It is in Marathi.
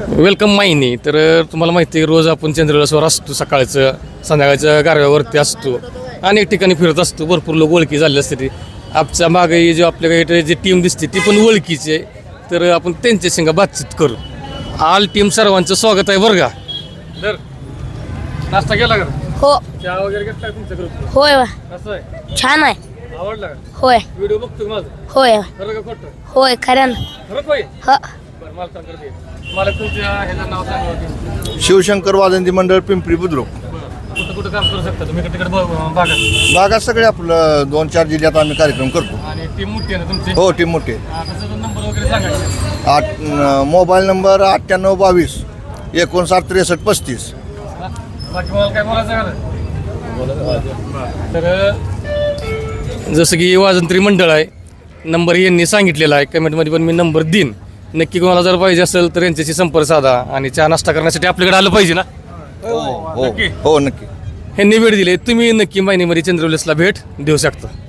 वेलकम माहिनी. तर तुम्हाला माहिती आहे रोज आपण चंद्रवेळासवर असतो, सकाळचं संध्याकाळच्या गारव्यावरती असतो, अनेक ठिकाणी फिरत असतो. भरपूर लोक ओळखी झाले असते. ते आमच्या मागे जे आपल्याकडे जी टीम दिसते ती पण ओळखीची आहे. तर आपण त्यांच्या संग बातचीत करू. ऑल टीम सर्वांचं स्वागत आहे बरं का. तर नाश्ता केला का? हो चहा वगैरे घेतला तुमच्या ग्रुप? होय कसं आहे? छान आहे. आवडला का? होय व्हिडिओ बघतो माझा. होय खरं का खोटं? होय खरं खरंच होय. ह बरं मला सांग करते. मला तुमच्या ह्याचं नाव सांगा. शिवशंकर वादंती मंडळ पिंपरी बुद्रुक. कुठं कुठं काम करू शकता तुम्ही? तिकडे भागात भागात सगळे आपलं 2-4 जिल्ह्यात आम्ही कार्यक्रम करतो. आणि टीम मोठी आहे ना तुमची? हो टीम मोठी आहे. तसं नंबर वगैरे सांगायचं. Mobile number 9822 59 63 35. बाकी मला काय बोलायचं तर जसं की वाजंत्री मंडळ आहे, नंबर यांनी सांगितलेला आहे. कमेंटमध्ये पण मी नंबर देईन. नक्की कोणाला जर पाहिजे असेल तर यांच्याशी संपर्क साधा. आणि चहा नाश्ता करण्यासाठी आपल्याकडे आलं पाहिजे ना? हो नक्की. हो नक्की. ह्यांनी भेट दिली, तुम्ही नक्की माहिनीमध्ये चंद्रवेळेसला भेट देऊ शकता.